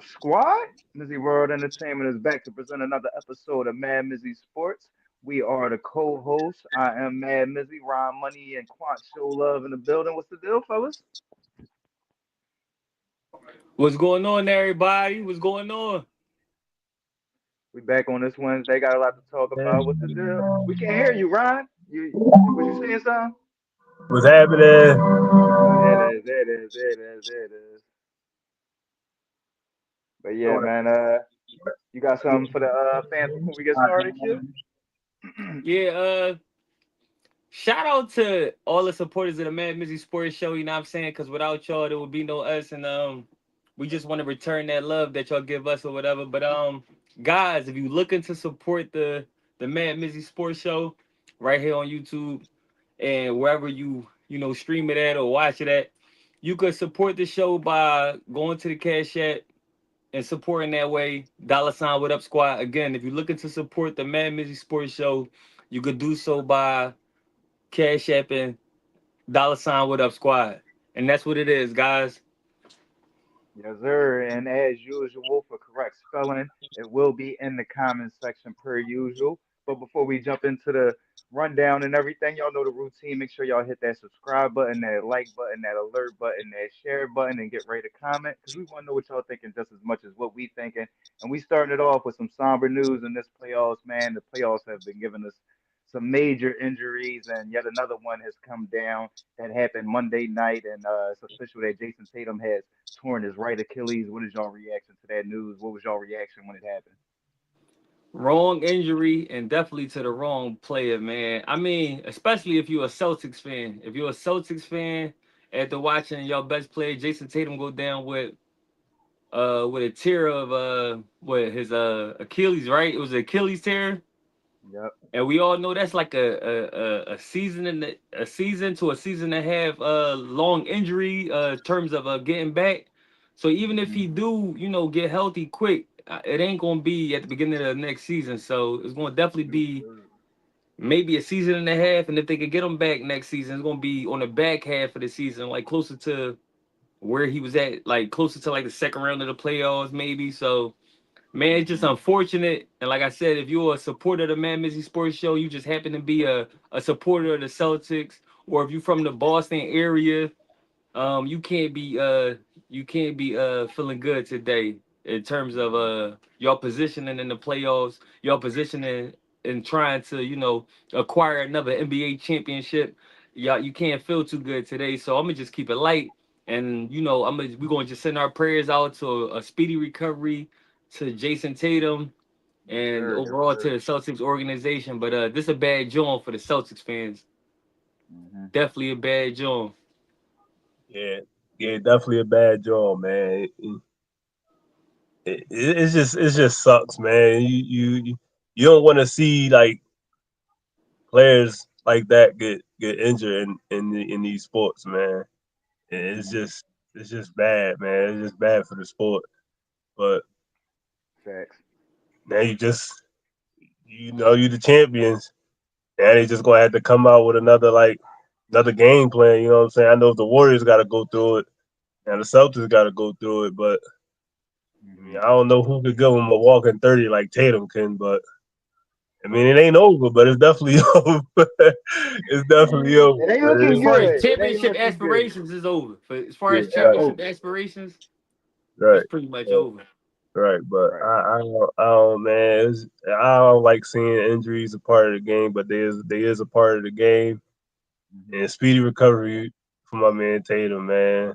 Squad? MizzyWorld Entertainment is back to present another episode of MadMizzy Sports. We are the co-hosts. I am Mad Mizzy, Ron Money, and Quant Show Love in the building. What's the deal, fellas? What's going on, everybody? What's going on? We back on this Wednesday. Got a lot to talk Man, about. What's the deal? We can't hear you, Ron. Was you saying something? what's happening? Oh, there it is. There it is. There it is. There it is. But yeah, man. You got something for the fans before we get started, Q? Yeah, shout out to all the supporters of the Mad Mizzy Sports Show, you know what I'm saying? Because without y'all, there would be no us. And we just want to return that love that y'all give us or whatever. But guys, if you looking to support the Mad Mizzy Sports Show right here on YouTube and wherever you stream it at or watch it at, you could support the show by going to the Cash App and supporting that way. $ what up squad. Again, if you're looking to support the Mad Mizzy Sports Show, you could do so by Cash App and $ what up squad. And that's what it is, guys. Yes, sir. And as usual, for correct spelling, it will be in the comment section per usual. But before we jump into the rundown and everything, y'all know the routine. Make sure y'all hit that subscribe button, that like button, that alert button, that share button, and get ready to comment because we want to know what y'all thinking just as much as what we thinking. And we starting it off with some somber news in this playoffs, man. The playoffs have been giving us some major injuries, and yet another one has come down that happened Monday night, and it's official that Jayson Tatum has torn his right Achilles. What is y'all reaction to that news? What was y'all reaction when it happened? Wrong injury and definitely to the wrong player, man. I mean, especially if you're a Celtics fan. If you're a Celtics fan, after watching your best player Jason Tatum go down with a tear of what his Achilles, right? It was an Achilles tear. Yep. And we all know that's like a season a season to a season and a half long injury terms of getting back. So even if Hmm. he do get healthy quick, it ain't gonna be at the beginning of the next season. So it's gonna definitely be maybe a season and a half. And if they could get him back next season, it's gonna be on the back half of the season, like closer to where he was at, like closer to like the second round of the playoffs, maybe. So man, it's just Hmm. unfortunate. And like I said, if you're a supporter of the Man Mizzy Sports Show, you just happen to be a supporter of the Celtics, or if you're from the Boston area, you can't be feeling good today in terms of your positioning in the playoffs, your positioning in trying to, acquire another NBA championship. Y'all, you can't feel too good today. So I'm gonna just keep it light. And we're gonna just send our prayers out to a speedy recovery to Jason Tatum Yes, and sir. Yes, overall to sir. the Celtics organization. But this is a bad joint for the Celtics fans. Hmm. Definitely a bad joint. Yeah, yeah, definitely a bad job, man. It just sucks, man. You don't want to see like players like that get injured in these sports, man. And Hmm. it's just bad, man. It's just bad for the sport. But Facts. now you the champions. Now they just gonna have to come out with another game plan. You know what I'm saying? I know the Warriors got to go through it, and the Celtics got to go through it, but I mean, Hmm. I don't know who could give them a walking 30 like Tatum can, but I mean, it ain't over, but it's definitely over. It's definitely over. It ain't But As looking it- far as good. It ain't championship looking good. aspirations is over. As far yeah, as It's right, championship over. aspirations, it's right, pretty much right, over. right. But Right. I don't, man. I don't like seeing injuries a part of the game, but they is a part of the game, Hmm. and speedy recovery for my man Tatum, man.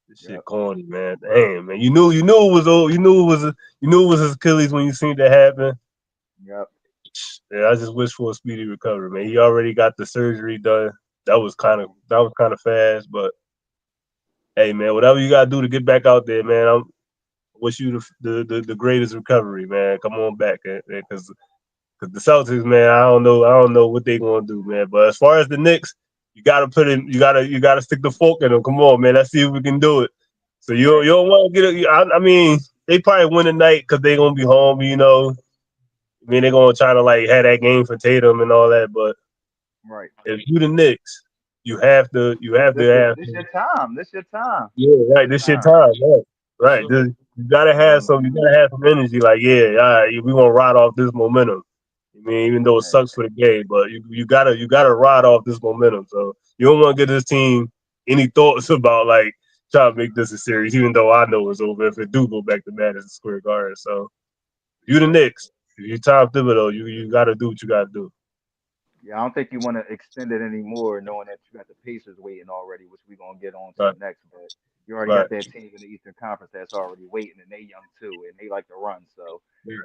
This shit Yep. corny, man. Damn, man. You knew it was old. You knew it was his Achilles when you seen that happen. Yep. Yeah, I just wish for a speedy recovery, man. He already got the surgery done. That was kind of fast, but hey, man, whatever you gotta do to get back out there, man. I wish you the greatest recovery, man. Come on back, because the Celtics, man. I don't know what they gonna do, man. But as far as the Knicks, you gotta put in, you gotta stick the fork in them. Come on, man. Let's see if we can do it. So you Right. don't want to get it. I mean, they probably win tonight because they gonna be home, you know. I mean, they're gonna try to like have that game for Tatum and all that, but Right. if you the Knicks, you have to This have your time. This your time. yeah, This right. your This your time. time, right? So Right. you gotta have some energy. Like, yeah, all right, we gonna ride off this momentum. I mean, even though it Hey, sucks for the game, but you gotta ride off this momentum. So you don't want to give this team any thoughts about like trying to make this a series, even though I know it's over if it do go back to Madison Square Garden. So you the right. Knicks, if you Tom Thibodeau, you gotta do what you gotta do. Yeah, I don't think you want to extend it anymore, knowing that you got the Pacers waiting already, which we're gonna get on to Right, next. But you already right, got that team in the Eastern Conference that's already waiting, and they young too, and they like to run. So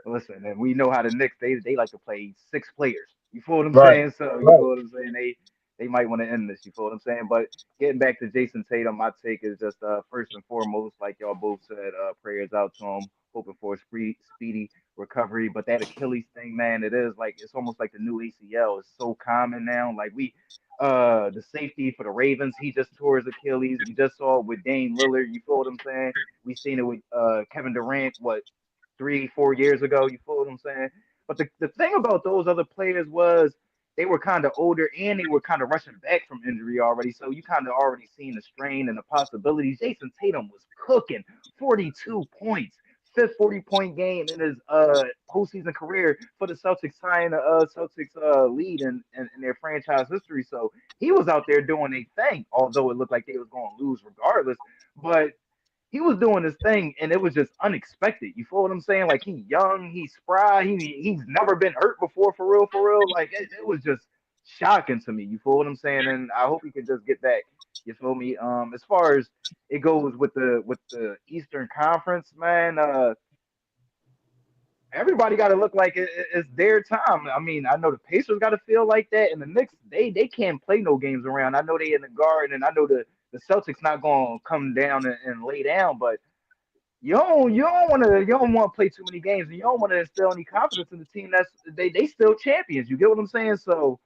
listen, and we know how the Knicks they like to play six players. You feel what I'm right, saying? So you right. feel what I'm saying? They might want to end this. You feel what I'm saying? But getting back to Jason Tatum, my take is just first and foremost, like y'all both said, prayers out to him, hoping for a speedy recovery. But that Achilles thing, man, it is like it's almost like the new ACL. It's so common now. Like the safety for the Ravens, he just tore his Achilles. We just saw it with Dame Lillard. You feel what I'm saying? We seen it with Kevin Durant. What 3 4 years ago? You feel what I'm saying? But the thing about those other players was they were kind of older and they were kind of rushing back from injury already. So you kind of already seen the strain and the possibilities. Jason Tatum was cooking 42 points, fifth 40-point game in his postseason career for the Celtics, tying the Celtics lead in their franchise history. So he was out there doing a thing, although it looked like they was going to lose regardless. But he was doing his thing, and it was just unexpected. You feel what I'm saying? Like he young, he's spry, he's never been hurt before, for real, for real. Like it was just shocking to me. You feel what I'm saying? And I hope he can just get back. You feel me? As far as it goes with the Eastern Conference, man, everybody got to look like it's their time. I mean, I know the Pacers got to feel like that, and the Knicks they can't play no games around. I know they in the Garden, and I know the Celtics not going to come down and lay down, but you don't want to play too many games, and you don't want to instill any confidence in the team that's they still champions. You get what I'm saying? So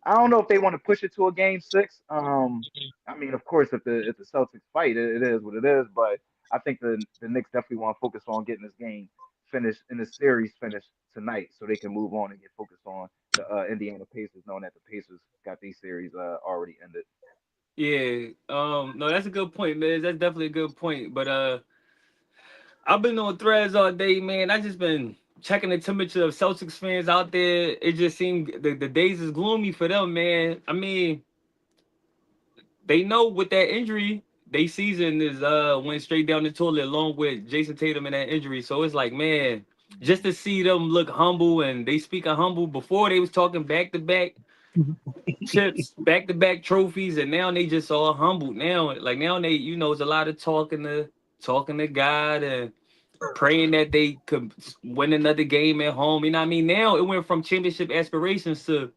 I don't know if they want to push it to a game six. I mean, of course, if the Celtics fight, it is what it is. But I think the Knicks definitely want to focus on getting this game finished in the series finished tonight, so they can move on and get focused on the Indiana Pacers, knowing that the Pacers got these series already ended. Yeah. No, that's a good point, man. That's definitely a good point. But I've been on threads all day, man. I just been checking the temperature of Celtics fans out there. It just seemed the days is gloomy for them, man. I mean, they know with that injury, they season is went straight down the toilet along with Jason Tatum and that injury. So it's like, man, just to see them look humble and they speak of humble before they was talking back to back chips, back to back trophies, and now they just all humbled. Now, like now they, it's a lot of talking to God and praying that they could win another game at home. You know what I mean? Now it went from championship aspirations to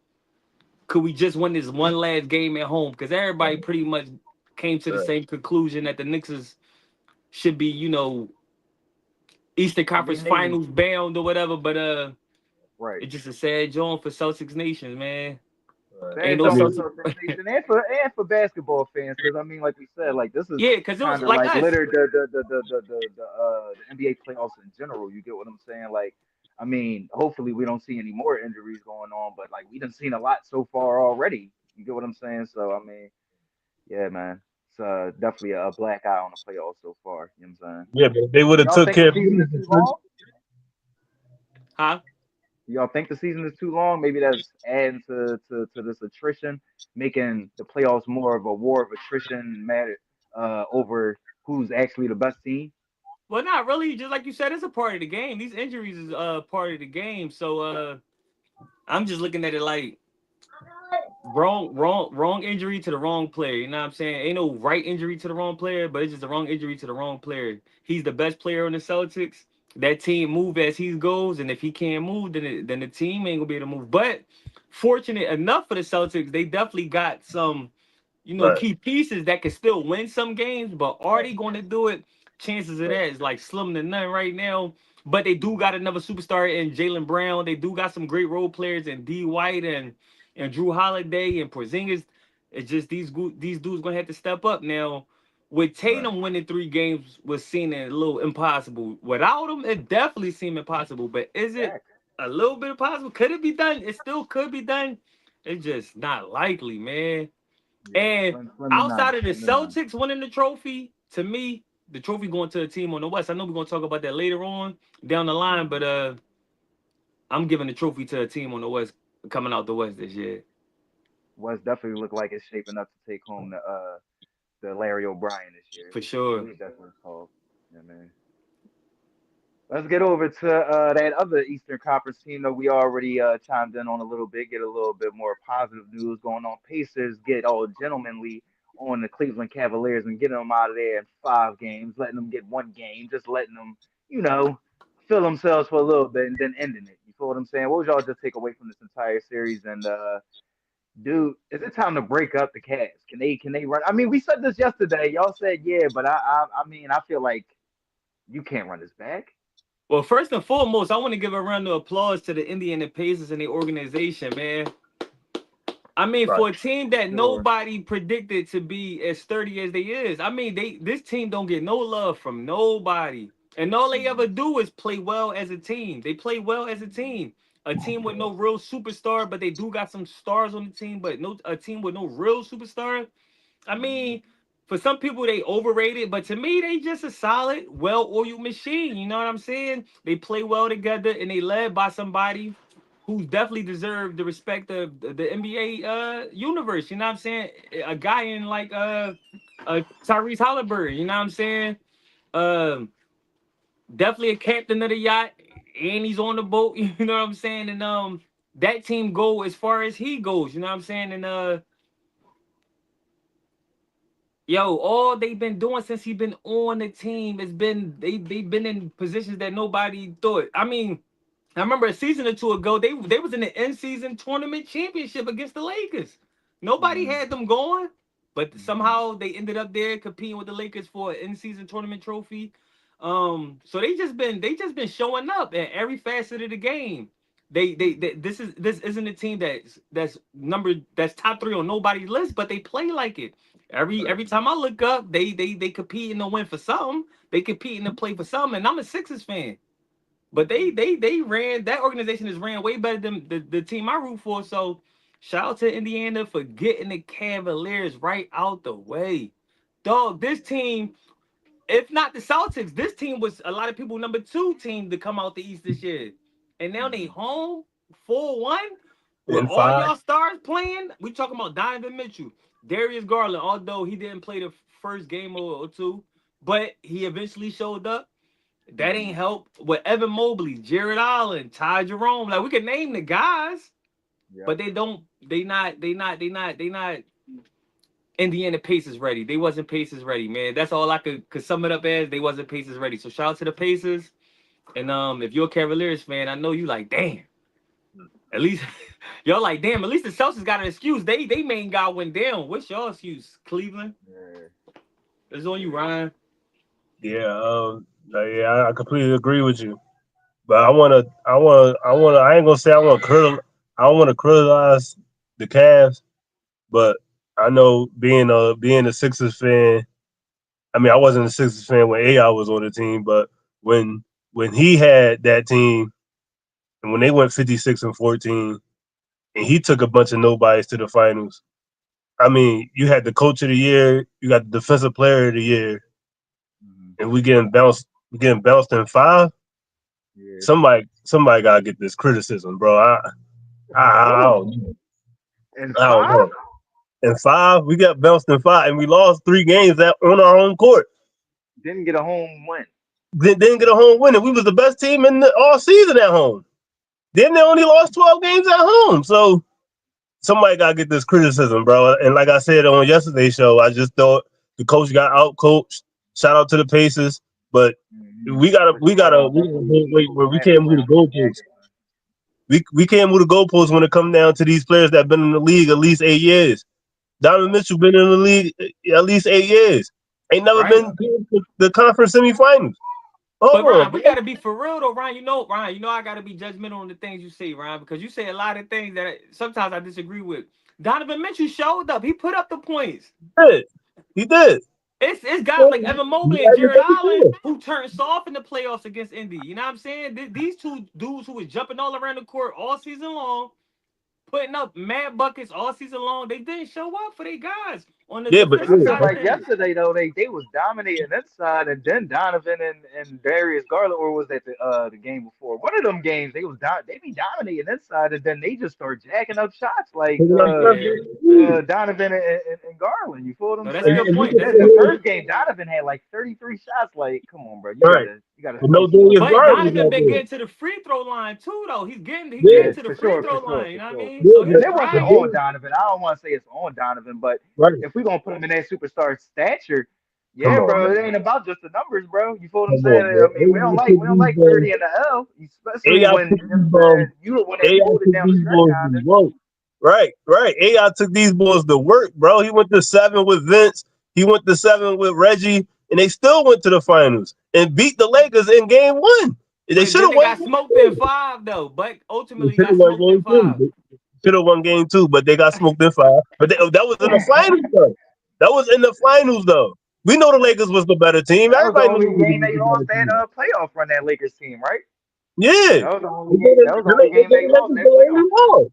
could we just win this one last game at home? Because everybody pretty much came to the Right. same conclusion that the Knicks should be, Eastern I Conference mean, they Finals bound or whatever. But right. it's just a sad joint for Celtics Nation, man. Right. Ain't Sad no I Jones for mean, Celtics. Celtics Nation and for basketball fans, because I mean, like we said, like this is Yeah, because it was kind of like like us. littered the NBA playoffs in general. You get what I'm saying? Like, I mean, hopefully we don't see any more injuries going on, but like we done seen a lot so far already. You get what I'm saying? So I mean, yeah, man, it's definitely a black eye on the playoffs so far. You know what I'm saying? yeah, but if they would Do have y'all took think the care of season is too business. long? Huh? Do y'all think the season is too long? Maybe that's adding to this attrition, making the playoffs more of a war of attrition matter over who's actually the best team. Well, not really. Just like you said, it's a part of the game. These injuries is part of the game. So I'm just looking at it like wrong injury to the wrong player. You know what I'm saying? Ain't no right injury to the wrong player, but it's just the wrong injury to the wrong player. He's the best player on the Celtics. That team move as he goes, and if he can't move, then the team ain't gonna be able to move. But fortunate enough for the Celtics, they definitely got some Right, key pieces that can still win some games, but are right, they going to do it? Chances of right, that is like slim to none right now. But they do got another superstar in Jalen Brown. They do got some great role players in D White and Drew Holiday and Porzingis. It's just these dudes gonna have to step up now. With right. Tatum winning 3 games was seen a little impossible. Without him, it definitely seemed impossible. But is it Facts. a little bit impossible? Could it be done? It still could be done. It's just not likely, man. Yeah, And slim to none, outside of the slim to none. Celtics winning the trophy, to me, the trophy going to a team on the West. I know we're gonna talk about that later on down the line, but I'm giving the trophy to a team on the West coming out the West this year. West definitely look like it's shaping up to take home the Larry O'Brien this year. For I sure. believe that's what it's called. Yeah, man. Let's get over to that other Eastern Conference team that we already chimed in on a little bit. Get a little bit more positive news going on. Pacers get all gentlemanly on the Cleveland Cavaliers and getting them out of there in 5 games, letting them get 1 game, just letting them, you know, feel themselves for a little bit and then ending it. You feel what I'm saying? What would y'all just take away from this entire series? And dude, is it time to break up the Cavs? Can they run? I mean, we said this yesterday. Y'all said yeah, but I mean, I feel like you can't run this back. Well, first and foremost, I want to give a round of applause to the Indiana Pacers and the organization, man. I mean, Right. for a team that Sure. nobody predicted to be as sturdy as they is, I mean, this team don't get no love from nobody, and all they ever Mhm. do is play well as a team. They play well as a team. A team with no real superstar, but they do got some stars on the team, but no a team with no real superstar. I mean, for some people they overrated, but to me they just a solid, well-oiled machine. You know what I'm saying? They play well together, and they led by somebody who definitely deserved the respect of the NBA universe. You know what I'm saying? A guy in like Tyrese Halliburton. You know what I'm saying? Um, Definitely a captain of the yacht, and he's on the boat. You know what I'm saying? And that team go as far as he goes. You know what I'm saying? And yo, all they've been doing since he's been on the team has been they've been in positions that nobody thought. I mean, I remember a season or two ago, they was in the end season tournament championship against the Lakers. Nobody Mhm. had them going, but Mhm. somehow they ended up there competing with the Lakers for an end season tournament trophy. So they just been showing up at every facet of the game. They this isn't a team that's top three on nobody's list, but they play like it. Every Mhm. time I look up, they compete and to win for something. They compete and to play for something, and I'm a Sixers fan. But they Mhm. they they ran that organization is ran way better than the team I root for. So shout out to Indiana for getting the Cavaliers right out the way. Dog, this team, if not the Celtics, this team was a lot of people number 2 team to come out the East this year. And now they Mhm. home 4-1 with In all five. y'all stars playing. We talking about Donovan Mitchell, Darius Garland, although he didn't play the first game or two, but he eventually showed up. That ain't Mhm. help with Evan Mobley, Jared Allen, Ty Jerome. Like we can name the guys, Yep. but they don't. They not. Indiana Pacers ready. They wasn't Pacers ready, man. That's all I could sum it up as. They wasn't Pacers ready. So shout out to the Pacers. And if you're a Cavaliers fan, I know you like damn. At least y'all like damn. At least the Celtics got an excuse. They main guy went down. What's your excuse, Cleveland? Yeah. It's on you, Yeah. Ryan. Yeah. Yeah. I completely agree with you. But I ain't gonna say I don't want to criticize the Cavs, but I know being a Sixers fan. I mean, I wasn't a Sixers fan when AI was on the team, but when when he had that team and when they went 56-14, and he took a bunch of nobodies to the finals. I mean, you had the coach of the year, you got the defensive player of the year, Mhm. and we getting bounced in five. Yeah. Somebody gotta get this criticism, bro. I Who? don't know. In I don't five? know. In five, we got bounced in five, and we lost 3 games on our own court. Didn't get a home win. Didn't get a home win, and we was the best team in all season at home. Then they only lost 12 games at home. So somebody gotta get this criticism, bro. And like I said on yesterday's show, I just thought the coach got out coached. Shout out to the Pacers, but Mhm. we gotta For we sure. gotta we gotta wait where we Landon can't move the Brown getting that goalposts. game. We can't move the goalposts when it comes down to these players that been in the league at least 8 years. Donovan Yep. Mitchell been in the league at least 8 years. Ain't never Right? been to the conference semifinals. Hold But on, Ryan, we bro. gotta be for real though, Ryan. Ryan, I gotta be judgmental on the things you say, Ryan, because you say a lot of things that sometimes I disagree with. Donovan Mitchell showed up. He put up the points. He did. He did. It's guys like Evan He Mobley and had Jared to take Allen it. who turned soft in the playoffs against Indy. You know what I'm saying? These two dudes who was jumping all around the court all season long, putting up mad buckets all season long, they didn't show up for their guys on the Yeah, but I defensive feel side of like things. yesterday though they was dominating inside, and then Donovan and Darius Garland, or was that the game before? One of them games they be dominating inside, and then they just start jacking up shots like Yeah. Donovan and Garland. You feel what I'm No, that's a saying? good and we point. can And That's then the say, first game, Donovan had like 33 shots. Like, come on, bro, right, you gotta but no spice it up Darius a but little Garland bit. was Donovan out been there. getting to the free throw line too, though. He getting Yeah, to the For free sure, throw for sure, line. You for know what I sure. mean? yeah, So And he's it wasn't grinding. on yeah, Donovan. I don't want to say it's on Donovan, but right. if we gonna put him in that superstar stature, Come yeah, on, bro, man. it ain't about just the numbers, bro. You feel what I'm Come saying? on, man. I mean, we took don't these like boys. 30 in the L, especially AI when took you know these what I'm boys. saying. You when they AI pulled it took down the these stretch, boys to kinda. work. Right, right. AI took these boys to work, bro. He went to 7 with Vince. He went to 7 with Reggie, and they still went to the finals and beat the Lakers in game 1. They But should then have they won got game smoked in 2. five though. But They ultimately should got have won smoked in game five. 2. Should have won game 2, but they got smoked in 5. But that was in the finals, though. That was in the finals, though. We know the Lakers was the better team. That was the Everybody knew only the Lakers game was they the lost better that team. playoff run, that Lakers team, right? Yeah. That was the They only gave game. That was the only game they the lost, Lakers that the only playoff run. loss.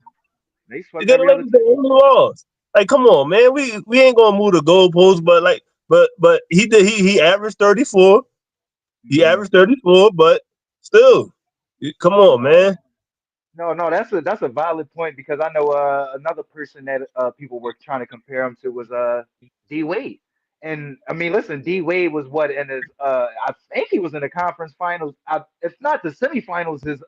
They They swept gave the every other Lakers the team. only loss. Like, come on, man. We ain't gonna move the goalposts, but like, but he did. He averaged 34. He Hmm. averaged 34, but still, come on, No. man. No, that's a valid point because I know another person that people were trying to compare him to was D Wade. And I mean, listen, D Wade was what in his I think he was in the conference finals. If not the semifinals, his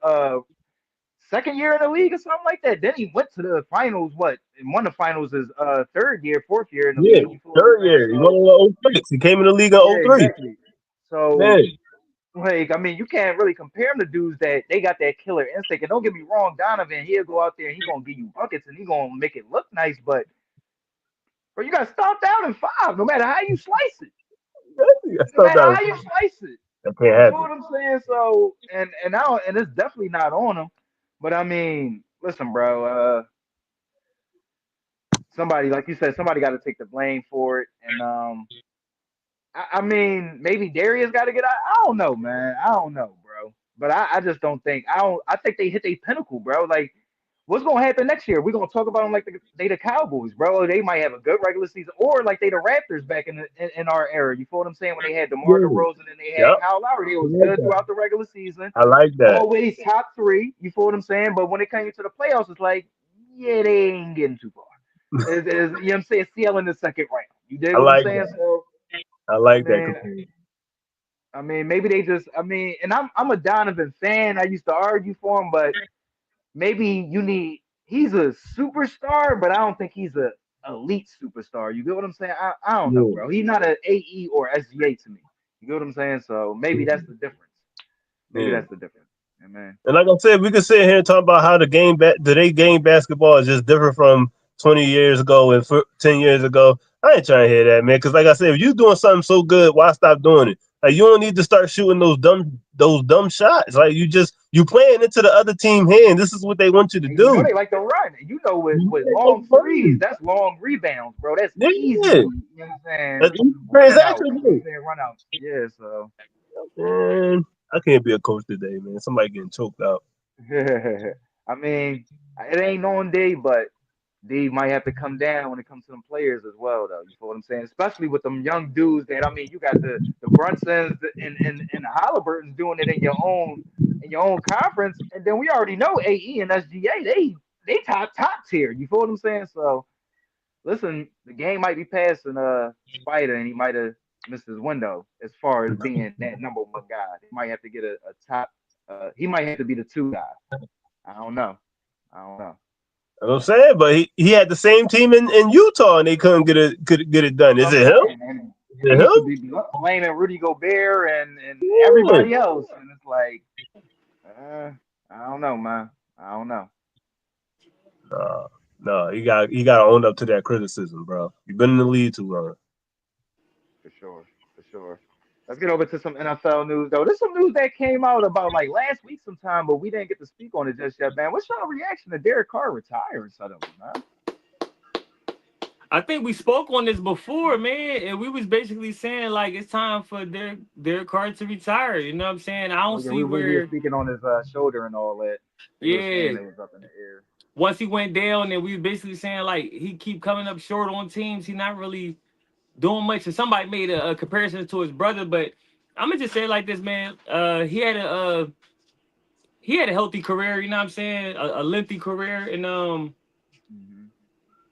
second year in the league or something like that. Then he went to the finals, what, and won the finals his third year, fourth year in the Yeah, league. You feel what I'm third saying? year. He won So in '06. He came in the league in yeah, '03. exactly. So Man, like, I mean, you can't really compare them to dudes that they got that killer instinct. And don't get me wrong, Donovan, he'll go out there and he gonna give you buckets and he gonna make it look nice, but bro, you got stomped out in five, no matter how you slice it. I No still matter got how you slice it. that can't You feel happen. what I'm saying? So and now and it's definitely not on him. But I mean, listen, bro, somebody like you said, somebody gotta take the blame for it. And I mean, maybe Darius got to get out. I don't know, man. I don't know, bro. But I just don't think I don't. I think they hit their pinnacle, bro. Like, what's gonna happen next year? We're gonna talk about them like they the Cowboys, bro. They might have a good regular season, or like they the Raptors back in our era. You feel what I'm saying? When they had DeMar Yeah. DeRozan and they had Yep. Kyle Lowry, they I was like good that. throughout the regular season, I like that. always top three. You feel what I'm saying? But when it came to the playoffs, it's like, yeah, they ain't getting too far. You know what I'm saying? CL in the second round. You dig I what I'm like saying? that. So. I I like that. mean, maybe they just. I mean, and I'm a Donovan fan. I used to argue for him, but maybe you need. He's a superstar, but I don't think he's a elite superstar. You get what I'm saying? I don't know, Yeah. bro. He's not an AE or SGA to me. You get what I'm saying? So maybe that's the difference. Maybe Yeah. that's the difference. Yeah, man. And like I said, we could sit here and talk about how today game basketball is just different from 20 years ago and 10 years ago. I ain't trying to hear that, man. Because like I said, if you doing something so good, why stop doing it? Like you don't need to start shooting those dumb shots. Like you playing into the other team hand. This is what they want you to And you know do. they like to run. And you know You with play long like threes, fun. that's long rebounds, bro. That's easy. Yeah. You know what I'm saying? That's easy Run outs. transaction, You know what I'm dude. saying? Run outs. Yeah. So. Man, I can't be a coach today, man. Somebody getting choked out. I mean, it ain't on D, but D might have to come down when it comes to them players as well, though. You feel what I'm saying? Especially with them young dudes that I mean, you got the Brunsons and the Halliburtons doing it in your own conference, and then we already know AE and SGA they top tier. You feel what I'm saying? So listen, the game might be passing Spider, and he might have missed his window as far as being that number one guy. He might have to get a top. He might have to be the two guy. I don't know. I don't know. You know what I'm saying, but he had the same team in Utah and they couldn't get it done. That's Is what I'm it him? saying. Is And he it used to him? be blaming Rudy Gobert and Yeah. everybody else, and it's like, uh, I don't know, man. I don't know No, no, he got to own up to that criticism, bro. You've been in the lead too long. for sure, for sure. Let's get over to some NFL news though. There's some news that came out about like last week sometime, but we didn't get to speak on it just yet, man. What's your reaction to Derek Carr retiring suddenly, man? I think we spoke on this before, man, and we was basically saying like it's time for their Carr to retire. You know what I'm saying? I Oh don't yeah, see we were where. speaking on his shoulder and all that. He was saying Yeah, it was up in the air. once he went down, and we was basically saying like he keep coming up short on teams. He not really doing much. And somebody made a comparison to his brother, but I'm gonna just say it like this, man. He had a healthy career. You know what I'm saying? A lengthy career, and Hmm.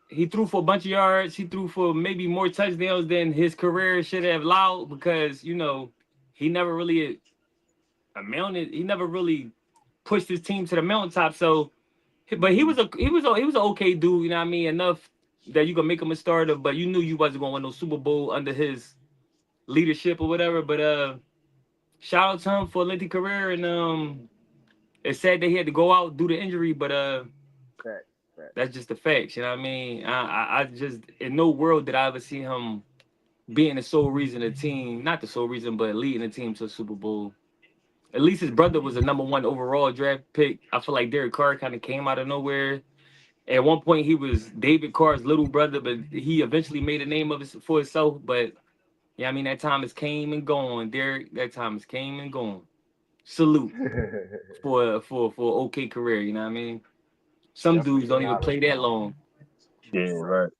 he threw for a bunch of yards. He threw for maybe more touchdowns than his career should have allowed because he never really amounted. He never really pushed his team to the mountaintop. So, but he Hmm. was an okay dude. You know what I mean? Enough that you can make him a starter, but you knew you wasn't going to win no Super Bowl under his leadership or whatever. But shout out to him for a lengthy career, and it's sad that he had to go out due to injury, but Fact, fact. that's just the facts. You know what I mean? I just in no world did I ever see him being the sole reason the team, not the sole reason, but leading the team to a Super Bowl. At least his brother was a number one overall draft pick. I feel like Derek Carr kind of came out of nowhere. At one point, he was David Carr's little brother, but he eventually made a name for himself. But yeah, I mean that time is came and gone. Derek, that time is came and gone. Salute for okay career. You know what I mean? Some Definitely dudes don't stay even out of play that long. Yeah, for real. right.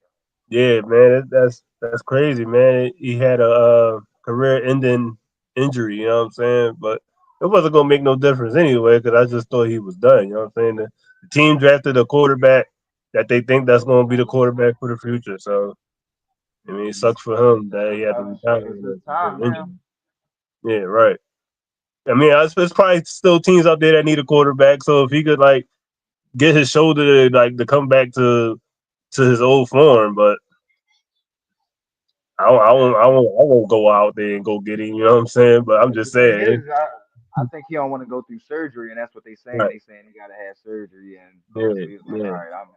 Yeah, man, that's crazy, man. He had a career-ending injury. You know what I'm saying? But it wasn't gonna make no difference anyway because I just thought he was done. You know what I'm saying? The team drafted a quarterback that they think that's gonna be the quarterback for the future. So I mean, it Hmm. sucks for him that he had to It's retire it's with his with time an now. injury. Yeah, right. I mean, there's probably still teams out there that need a quarterback. So if he could like get his shoulder to come back to his old form, but Exactly. I won't go out there and go get him. You know what I'm saying? But I'm But just the thing saying, is, I think he don't want to go through surgery, and that's what they saying. right? They saying he got to have surgery, and Yeah, so he's like, yeah, all right, I'm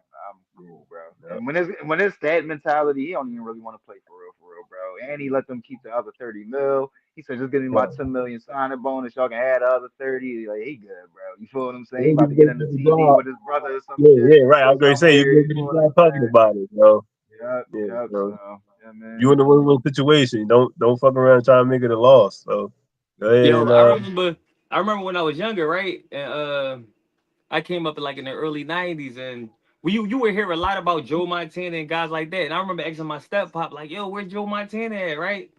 cool, bro. yeah. And when it's that mentality, he don't even really want to play for real, bro. And he let them keep the other 30 mil. He said, just give me my Right. 10 million signing bonus. Y'all can add the other 30. Like he good, bro. You feel what I'm saying? He You about to just get go in the get the TV job. with his brother or some Yeah, shit yeah, right. I was going to say you somewhere. go You get feel the what I'm job talking saying? about it, bro. Yep, Yeah, yep. bro. So yeah, You man. in a win-win situation. Don't fuck around and try to make it a loss. So go ahead Yo, and I remember when I was younger, right? And I came up like in the early '90s, and you would hear a lot about Joe Montana and guys like that. And I remember asking my step pop, like, "Yo, where's Joe Montana at?" Right?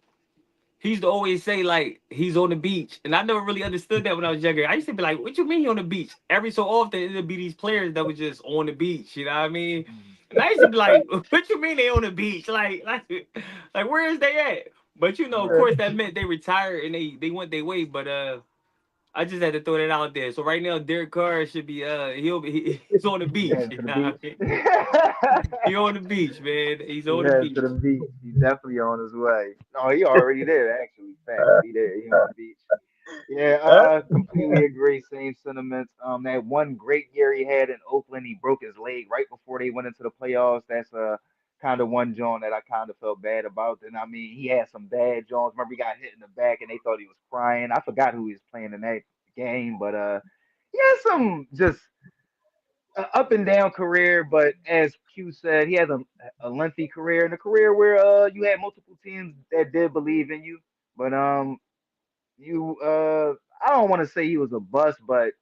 He used to always say like he's on the beach, and I never really understood that when I was younger. I used to be like, "What you mean he on the beach?" Every so often, it'd be these players that were just on the beach. You know what I mean? Mhm. And I used to be like, "What you mean they on the beach? Like where is they at?" But of Right. course, that meant they retired and they went their way. But I just had to throw that out there. So right now, Derek Carr should be he's on the He beach. heading You to the know what beach. I mean? He on the beach, man. He's He on the heading to beach. the beach. He definitely on his way. No, he already there. Actually, facts. He there. He on the beach. Yeah, completely agree. Same sentiments. That one great year he had in Oakland, he broke his leg right before they went into the playoffs. That's kind of one joint that I kind of felt bad about. And I mean, he had some bad joints. Remember, he got hit in the back, and they thought he was crying. I forgot who he was playing in that game, but he had some just up and down career. But as Q said, he has a lengthy career and a career where you had multiple teams that did believe in you. But you I don't want to say he was a bust, but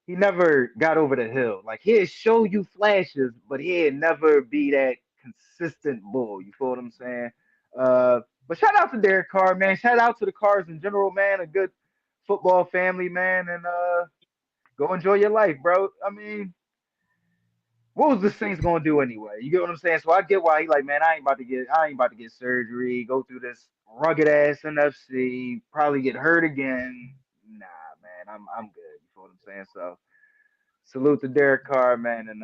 he never got over the hill. Like he'd show you flashes, but he'd never be that consistent bull. You feel what I'm saying? But shout out to Derek Carr, man. Shout out to the Cars in general, man. A good football family, man, and go enjoy your life, bro. I mean, what was the Saints gonna do anyway? You get what I'm saying? So I get why he like, man, I ain't about to get surgery, go through this rugged ass NFC, probably get hurt again. Nah, man, I'm good. You feel what I'm saying? So salute to Derek Carr, man, and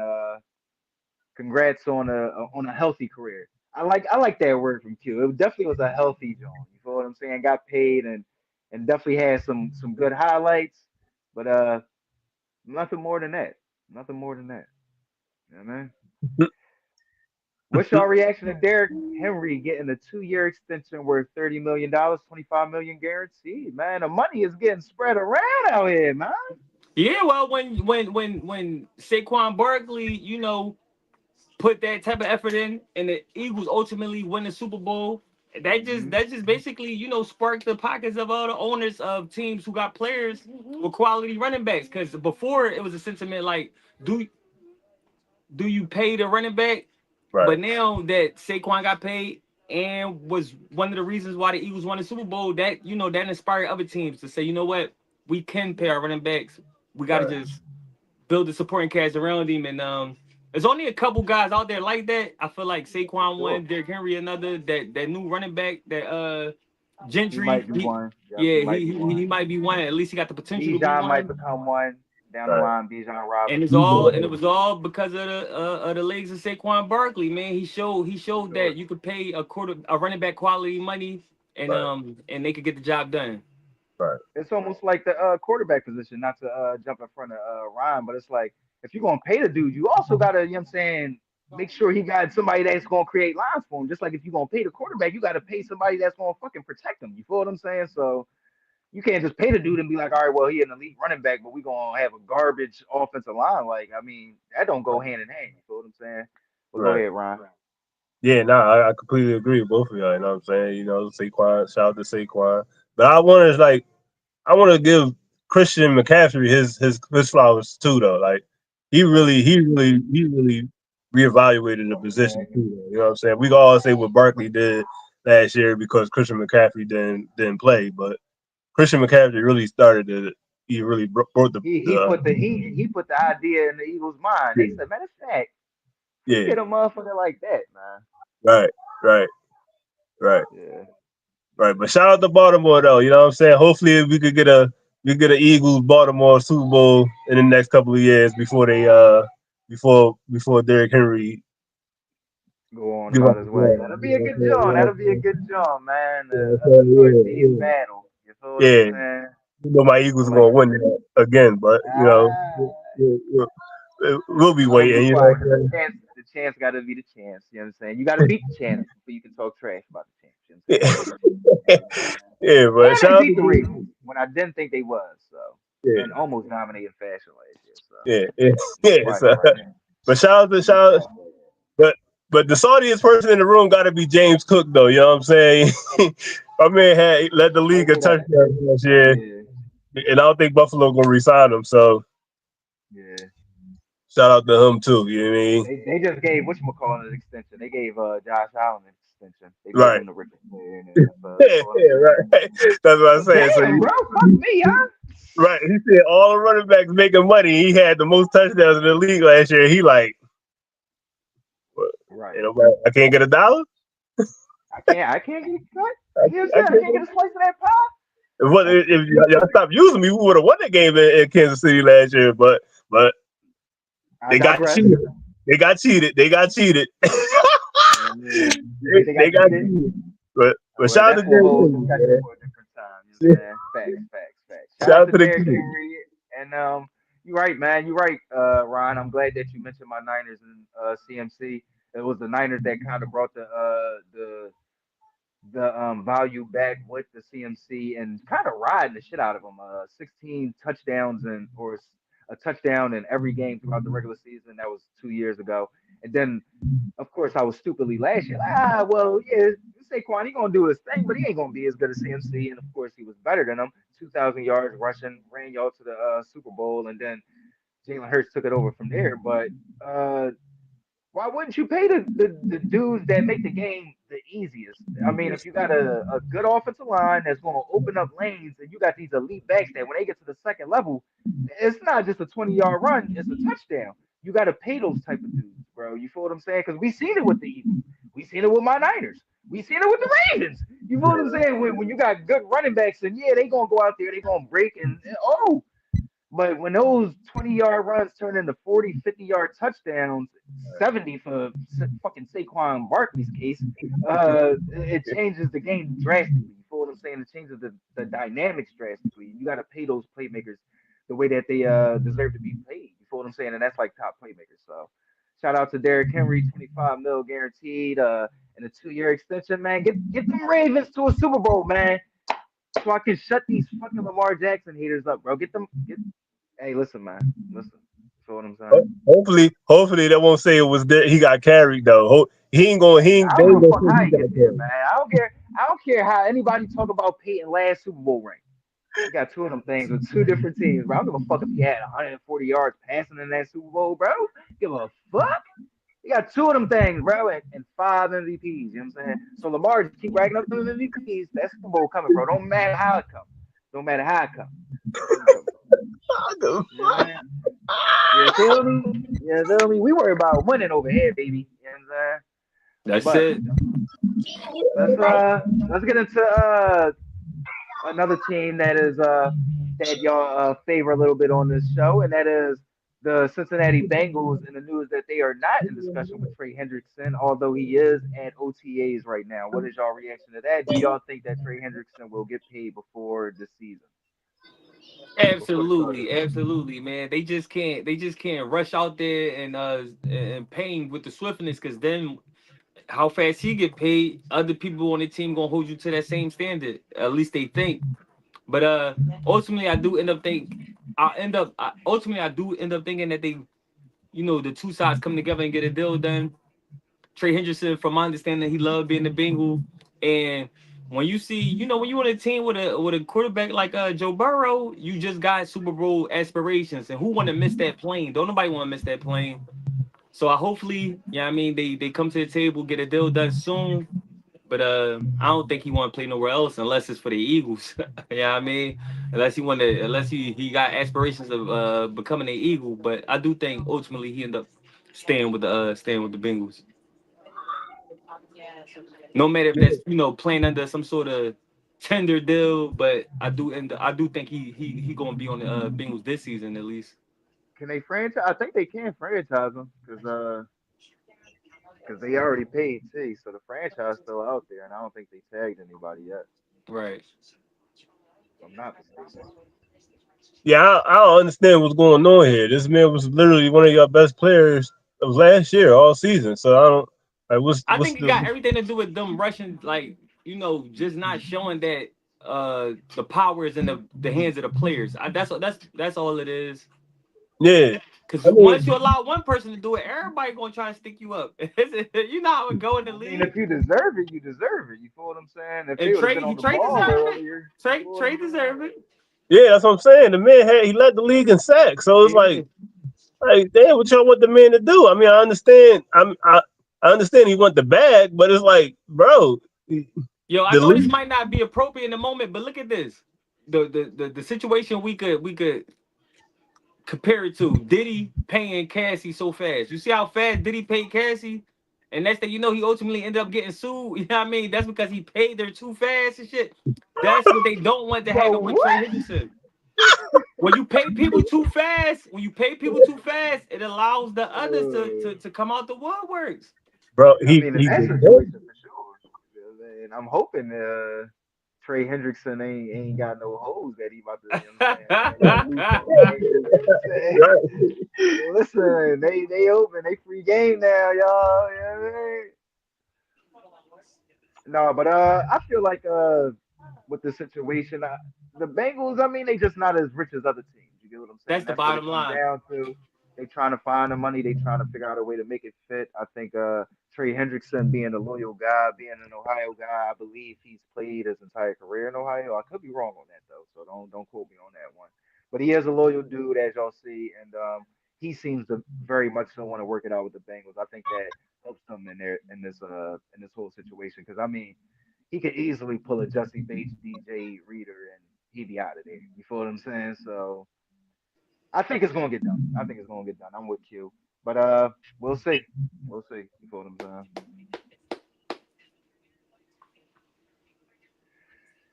congrats on a healthy career. I like that word from Q. It definitely was a healthy joint. You feel what I'm saying? Got paid and definitely had some good highlights, but nothing more than that. Nothing more than that. Yeah, man. What's your reaction to Derrick Henry getting a 2-year extension worth $30 million, 25 million guaranteed? Man, the money is getting spread around out here, man. Yeah, well, when Saquon Barkley, put that type of effort in, and the Eagles ultimately win the Super Bowl. Hmm. That just basically sparked the pockets of all the owners of teams who got players with quality running backs. Because before it was a sentiment like, do do you pay the running back? Right. But now that Saquon got paid and was one of the reasons why the Eagles won the Super Bowl, that that inspired other teams to say, you know what, we can pay our running backs. We got to Right. just build the supporting cast around him. And there's only a couple guys out there like that. I feel like Saquon Sure. one, Derrick Henry another. That new running back, that He Gentry. might be one. Yep, he Yeah, might be one. he might be one. At least he got the potential to be Bijan might one. become one down the Right. line. Bijan And it's Robinson. all and it was all because of the legs of Saquon Barkley, man. He showed Sure. that you could pay a running back quality money Right. and they could get the job done. Right. It's almost like the quarterback position, not to jump in front of Ryan, but it's like if you're gonna pay the dude, you also gotta, you know what I'm saying, make sure he got somebody that's gonna create lines for him. Just like if you're gonna pay the quarterback, you gotta pay somebody that's gonna fucking protect him. You feel what I'm saying? So you can't just pay the dude and be like, all right, well, he an elite running back, but we gonna have a garbage offensive line. Like, I mean, that don't go hand in hand. You feel what I'm saying? Well, go Right. ahead, Ryan. Yeah, I completely agree with both of y'all. You know what I'm saying? Saquon, shout out to Saquon. But I want to give Christian McCaffrey his flowers too, though. Like he really reevaluated the position too. Though, you know what I'm saying? We can all say what Barkley did last year because Christian McCaffrey didn't play, but Christian McCaffrey really started to he really brought He put the idea in the Eagles' mind. yeah, They said, matter of fact, if we yeah, get a motherfucker like that, man. right, right, right. Yeah. Right, but shout out to Baltimore though. You know what I'm saying? Hopefully we get an Eagles Baltimore Super Bowl in the next couple of years before they before Derrick Henry Go on give about up his the way. ball. That'll You be a know good what job. That'll be a good job, man. A Detroit City battle. You feel what I'm I'm saying? saying? You know my I Eagles are like gonna that. win that again, but Ah, we'll be don't be waiting. You know quiet, what because I'm the chance got to be the chance. You know what I'm saying? You got to beat the chance before you can talk trash about the champs. You know what I'm saying? You got to beat the chance. saying? You know what I'm saying? Yeah, but And shout they out to beat the Ravens when I didn't think they was. So, yeah, and almost dominated fashion last year. So, yeah, yeah, be yeah. quiet So, about that. but Be shout out, quiet about that. but the saltiest person in the room got to be James Cook though. You know what I'm saying? My man had led the Oh league a yeah, that. touchdown last year, Yeah, and I don't think Buffalo gonna resign him. So yeah. shout out to him too. You know what I mean? They just gave whatchamacallit an extension. They gave Josh Allen an extension. They made Right. him the richest player in the NFL. You Yeah, know what I'm yeah, saying? right. That's what I'm Well, saying. So damn, bro, fuck me, huh? right, he said all the running backs making money. He had the most touchdowns in the league last year. He like, what, Right. you know, I can't get $1. I can't get cut. You know what I'm I saying? I can't get can't. a slice of that pie. If y'all stopped using me, we would have won the game in Kansas City last year. But I they got digress. cheated. They got cheated. They got cheated. Yeah. You think they they got got cheated? cheated. But Well, shout out to that's for a Derrick whole Henry, discussion man. for a different time. You know what I'm saying? Facts, facts, facts. Shout Shout out out to to the Derrick kid. Henry. And you're right, man. You're right, Ryan. I'm glad that you mentioned my Niners and CMC. It was the Niners that kind of brought the value back with the CMC and kind of riding the shit out of them. 16 touchdowns a touchdown in every game throughout the regular season. That was 2 years ago. And then, of course, I was stupidly last year. Well, yeah, Saquon, he gonna do his thing, but he ain't gonna be as good as CMC. And of course, he was better than him. 2,000 yards rushing, ran y'all to the Super Bowl, and then Jalen Hurts took it over from there. But why wouldn't you pay the dudes that make the game the easiest? I mean, if you got a good offensive line that's going to open up lanes and you got these elite backs that when they get to the second level, it's not just a 20-yard run, it's a touchdown. You got to pay those type of dudes, bro. You feel what I'm saying? Because we seen it with the Eagles. We seen it with my Niners. We seen it with the Ravens. You feel what I'm saying? When you got good running backs and yeah, they going to go out there, they going to break and oh, but when those 20-yard runs turn into 40, 50-yard touchdowns, 70 for fucking Saquon Barkley's case, it changes the game drastically. You feel what I'm saying? It changes the dynamics drastically. You got to pay those playmakers the way that they deserve to be paid. You feel what I'm saying? And that's like top playmakers. So shout out to Derrick Henry, 25 mil guaranteed, and a 2-year extension, man. Get them Ravens to a Super Bowl, man. So I can shut these fucking Lamar Jackson haters up, bro. Get. Hey, listen, man. Listen. You feel what I'm saying? Hopefully they won't say it was there. He got carried though. I They don't ain't give a gonna fuck say how he he got get there, carried. man. I don't care. I don't care how anybody talk about Peyton last Super Bowl ring. You got two of them things with two different teams, bro. I don't give a fuck if you had 140 yards passing in that Super Bowl, bro. Give a fuck. You got two of them things, bro, and five MVPs. You know what I'm saying? So Lamar just keep racking up them MVPs. That Super Bowl coming, bro. Don't matter how it comes. Don't matter how it comes. It's coming. You know what I'm saying? You feel me? You feel me? We worry about winning over here, baby. You know what I'm saying? That's But it. let's get into another team that is that y'all favor a little bit on this show, and that is the Cincinnati Bengals. In the news that they are not in discussion with Trey Hendrickson, although he is at OTAs right now. What is y'all reaction to that? Do y'all think that Trey Hendrickson will get paid before the season, before the start of Absolutely, the season? absolutely, man. They just can't rush out there and pay him with the swiftness, because then how fast he get paid, other people on the team gonna hold you to that same standard. At least they think. But ultimately, I do end up thinking that the two sides come together and get a deal done. Trey Henderson, from my understanding, he loved being the Bengal. And when you see, when you on a team with a quarterback like Joe Burrow, you just got Super Bowl aspirations. And who want to miss that plane? Don't nobody want to miss that plane. So I hopefully, yeah, I mean, they come to the table, get a deal done soon. But I don't think he want to play nowhere else unless it's for the Eagles. Yeah, I mean, unless he got aspirations of becoming an Eagle. But I do think ultimately he end up staying with the Bengals. No matter if that's playing under some sort of tender deal, but I do think he gonna be on the Bengals this season at least. Can they franchise? I think they can franchise him because they already paid T, so the franchise still out there, and I don't think they tagged anybody yet, Right. if I'm not mistaken. Yeah, I don't understand what's going on here. This man was literally one of your best players of last year, all season. So I don't like I what's think it got the everything to do with them rushing, like just not showing that the power is in the hands of the players. That's all it is. yeah. Because I once mean, you allow one person to do it, everybody gonna try to stick you up. You know how it go in the I mean, league. if you deserve it, you deserve it. You feel what I'm saying? If And they would have been on the Trey ball deserve it. earlier, you Trey feel what Trey I'm saying? deserve it. yeah, that's what I'm saying. The man he led the league in sacks. So it's Yeah. like damn, what y'all want the man to do? I mean, I understand. I understand he want the bag, but it's like, bro, the Yo, I know this league. might not be appropriate in the moment, but look at this. The situation we could compare it to Diddy paying Cassie so fast. You see how fast Diddy paid Cassie? And next thing you know, he ultimately ended up getting sued. You know what I mean? That's because he paid her too fast and shit. That's what they don't want to Bro, happen with Trey what? Henderson. When you pay people too fast, it allows the others to Uh, to, to come out the woodworks. Bro, I mean, in he that deserved situation, for sure. And I'm hoping Trey Hendrickson ain't got no hoes that he about to, you know what I'm saying? Ain't got a loophole. You know what I'm saying? right. Listen, they open, they free game now, y'all. You know what I mean? No, but I feel like with the situation, the Bengals, I mean, they just not as rich as other teams. You get what I'm saying? That's the That's what it bottom comes line. down to. They trying to find the money. They trying to figure out a way to make it fit. I think Trey Hendrickson being a loyal guy, being an Ohio guy, I believe he's played his entire career in Ohio. I could be wrong on that though, so don't quote me on that one. But he is a loyal dude, as y'all see, and he seems to very much so want to work it out with the Bengals. I think that helps them in this whole situation because I mean he could easily pull a Jesse Bates, DJ Reader, and he'd be out of there. You feel what I'm saying? So I think it's gonna get done. I think it's gonna get done. I'm with you, but we'll see. We'll see. You feel what I'm saying?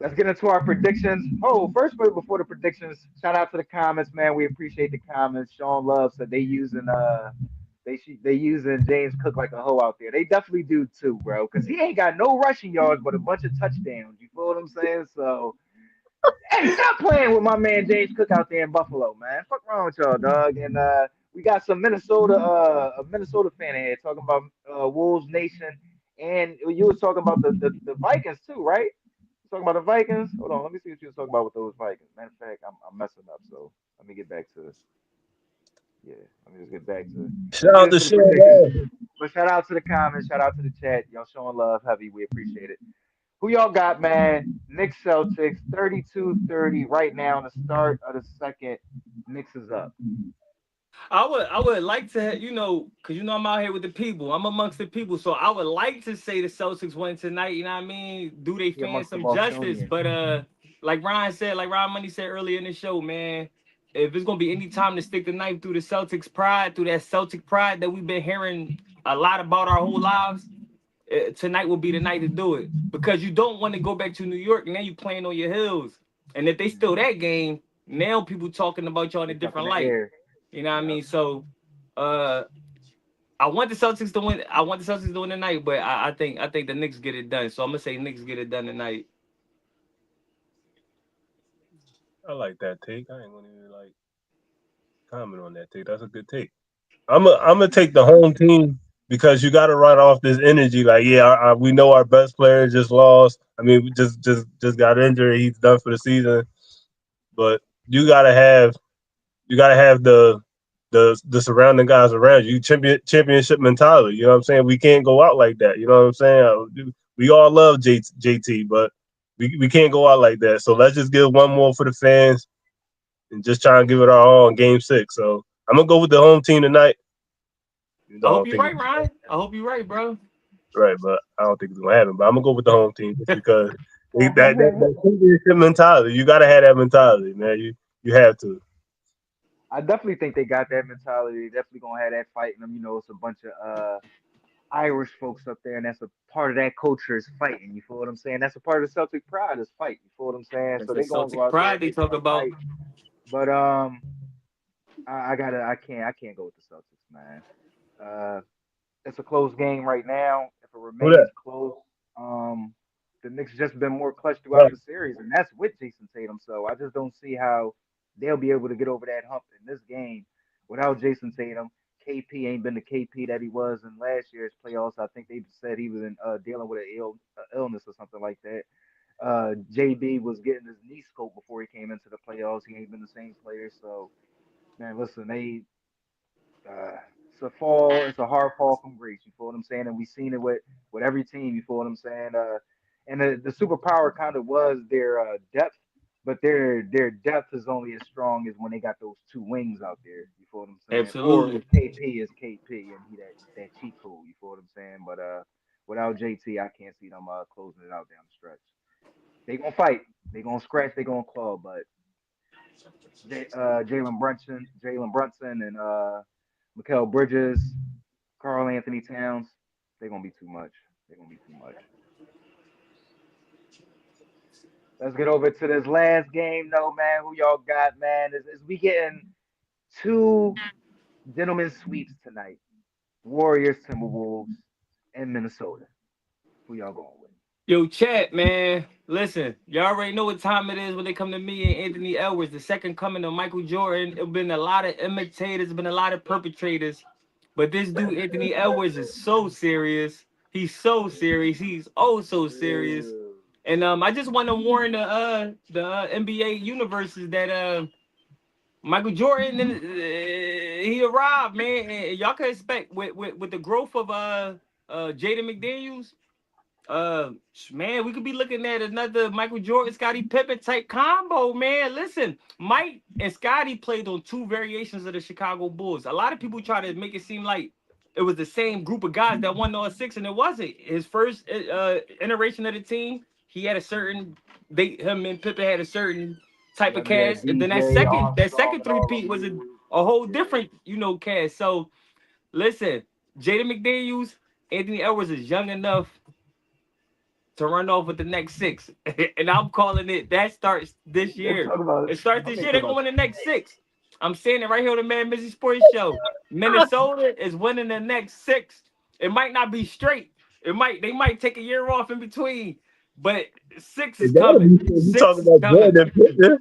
Let's get into our predictions. Oh, first, but before the predictions, shout out to the comments, man. We appreciate the comments. Sean Love said they using James Cook like a hoe out there. They definitely do too, bro, because he ain't got no rushing yards but a bunch of touchdowns. You feel what I'm saying? So hey, stop playing with my man James Cook out there in Buffalo, man. Fuck wrong with y'all, dog. And we got some a Minnesota fan in here talking about Wolves Nation, and you was talking about the Vikings too, right? You talking about the Vikings? Hold on, let me see what you was talking about with those Vikings. Matter of fact, I'm messing up, so let me get back to yeah. Let me just get back to Shout let's get out to into the Sean predictions. Wall. But shout out to the comments, shout out to the chat. Y'all showing love heavy. We appreciate it. Who y'all got, man? Knicks Celtics 32-30 right now in the start of the second. Knicks is up. I would like to, because I'm out here with the people. I'm amongst the people, so I would like to say the Celtics win tonight. You know what I mean? Do they He fans amongst the some justice? Bostonians. But like Ryan Money said earlier in the show, man, if it's gonna be any time to stick the knife through the Celtics pride, through that Celtic pride that we've been hearing a lot about our whole lives, tonight will be the night to do it. Because you don't want to go back to New York and then you playing on your heels. And if they steal Hmm. that game, now people talking about y'all in a It's up in different the light. air. You know what I Yep. mean? So uh I want the Celtics to win. I want the Celtics to win tonight, but I think the Knicks get it done. So I'm gonna say Knicks get it done tonight. I like that take. I ain't gonna even like comment on that take. That's a good take. I'm gonna take the home team because you got to run off this energy. Like, yeah, we know our best player just lost. I mean, we just got injured. He's done for the season. But you gotta have you gotta have the surrounding guys around you. Championship mentality. You know what I'm saying? We can't go out like that. You know what I'm saying? We all love JT, but we can't go out like that. So let's just give one more for the fans and just try and give it our all in Game 6. So I'm gonna go with the home team tonight. You I know, I hope don't you're think right, it's Ryan. I hope you're right, bro. right, but I don't think it's gonna happen. But I'm gonna go with the home team just because that championship mentality. You gotta have that mentality, man. You have to. I definitely think they got that mentality. They definitely gonna have that fight in them. You know, it's a bunch of Irish folks up there, and that's a part of that culture is fighting. You feel what I'm saying? That's a part of the Celtic pride is fight. You feel what I'm saying? That's So the they gonna go Celtic out there pride and they they talk gonna about. fight. But I can't go with the Celtics, man. Uh, it's a close game right now. If it Who that? remains close, um, the Knicks just been more clutch throughout Right. the series, and that's with Jayson Tatum. So I just don't see how they'll be able to get over that hump in this game without Jayson Tatum. KP ain't been the KP that he was in last year's playoffs. I think they said he was dealing with illness or something like that. JB was getting his knee scoped before he came into the playoffs. He ain't been the same player. So man, listen, uh, it's a hard fall from grace. You feel what I'm saying? And we've seen it with every team. You feel what I'm saying? And the superpower kind of was their depth, but their depth is only as strong as when they got those two wings out there. You feel what I'm saying? Or if Absolutely. KP is KP and he that cheat code. You feel what I'm saying? But without JT, I can't see them closing it out down the stretch. They gonna fight. They gonna scratch. They gonna claw. But Jalen Brunson, and Mikael Bridges, Carl Anthony Towns, they're gonna be too much. They're gonna be too much. Let's get over to this last game, though, man. Who y'all got, man? Is we getting two gentlemen sweeps tonight? Warriors, Timberwolves, and Minnesota. Who y'all going with? Yo, chat, man. Listen, y'all already know what time it is when they come to me and Anthony Edwards, the second coming of Michael Jordan. It's been a lot of imitators, been a lot of perpetrators. But this dude, Anthony Edwards, is so serious. He's so serious. He's oh so serious. Ew. And I just want to warn the NBA universes that Michael Jordan he arrived, man. And y'all can expect with the growth of Jaden McDaniels. Uh, man, we could be looking at another Michael Jordan, Scottie Pippen type combo, man. Listen, Mike and Scottie played on two variations of the Chicago Bulls. A lot of people try to make it seem like it was the same group of guys that won all six, and it wasn't. His first iteration of the team, he had a certain him and Pippen had a certain type of Yep, yeah, cast, and then that DJ second that Armstrong second and all three-peat them was a, dudes. a whole Yeah. different, cast. So listen, Jaden McDaniels, Anthony Edwards is young enough to run off with the next six. And I'm calling it that starts this They're year. talking about It starts my this man year. talking They're about going to the next six. I'm saying it right here on the MadMizzy Sports Show. Minnesota is winning the next six. It might not be straight. They might take a year off in between, but six is It gotta coming. be. You Six talking is about coming. Jordan Pippen?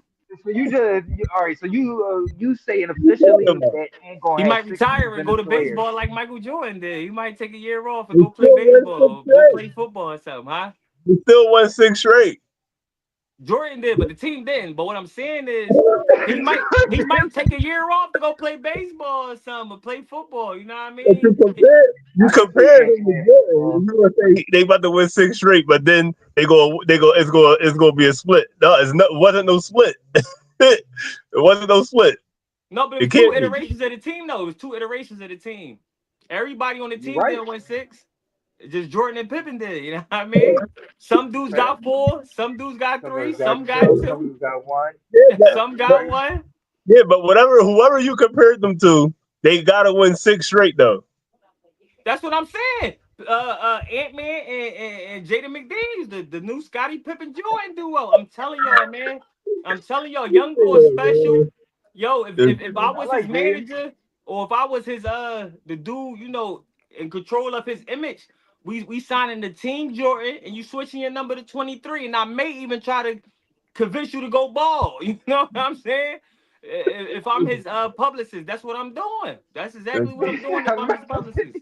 So all right. So you saying What you talking officially about? that ain't gonna He have might six rings retire and in go his to career? baseball like Michael Jordan did. He might take a year off and We go play still won baseball six or go straight. play football or something, huh? We still won six straight. Jordan did, but the team didn't. But what I'm saying is, he might take a year off to go play baseball or something, or play football. You know what I But mean? you I can see compare Ant them to Man football. Jordan. You gonna say they about to win 6 straight, but then it's gonna be a split. No, wasn't no split. It wasn't no split. No, but it It was two can't be. iterations of the team. Though it was two iterations of the team. Everybody on the You team right? didn't win six. Just Jordan and Pippen did. You know what I mean? Some dudes Okay. got four, some dudes got Some of three, us got some got two. Some of two, us got one. Yeah, but, some but got one. yeah, but whoever you compared them to, they gotta win 6 straight though. That's what I'm saying. Ant Man and Jada McDaniels, the new Scottie Pippen Jordan duo. I'm telling y'all, man. I'm telling y'all, young boy Yeah, special. man. Yo, if, It's- if if I I was his like Jaden. manager, or if I was his the dude, in control of his image, we signing the team Jordan, and you switching your number to 23, and I may even try to convince you to go ball. You know what I'm saying? If I'm his publicist, that's what I'm doing. That's exactly what I'm doing if I'm I'm about his to publicist.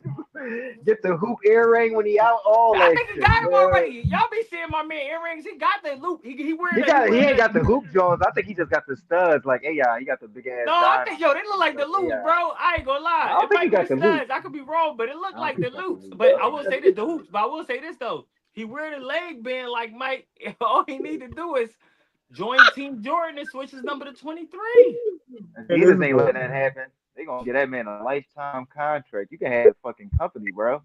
get the hoop earring when he out, all I that think he shit. got him Yeah. already. Y'all be seeing my man earrings. He got the loop. He He wearing the he got he wearing ain't the. got the hoop Jones. I think he just got the studs. Like, hey, yeah, he got the big ass No, I think diamonds. yo, they look like the Like, hey, loops, bro. I ain't gonna I lie. don't It think he might be the got the hoop. studs. I could be wrong, but it I looked don't like think the he got the loops. hoop. But I I think he will got say the this: the hoops. But I will say this though. He wear the leg band like Mike. All he need to do is join Team Jordan and switch his number to 23. and this Adidas ain't letting that happen. They gonna get that man a lifetime contract. You can have the fucking company, bro.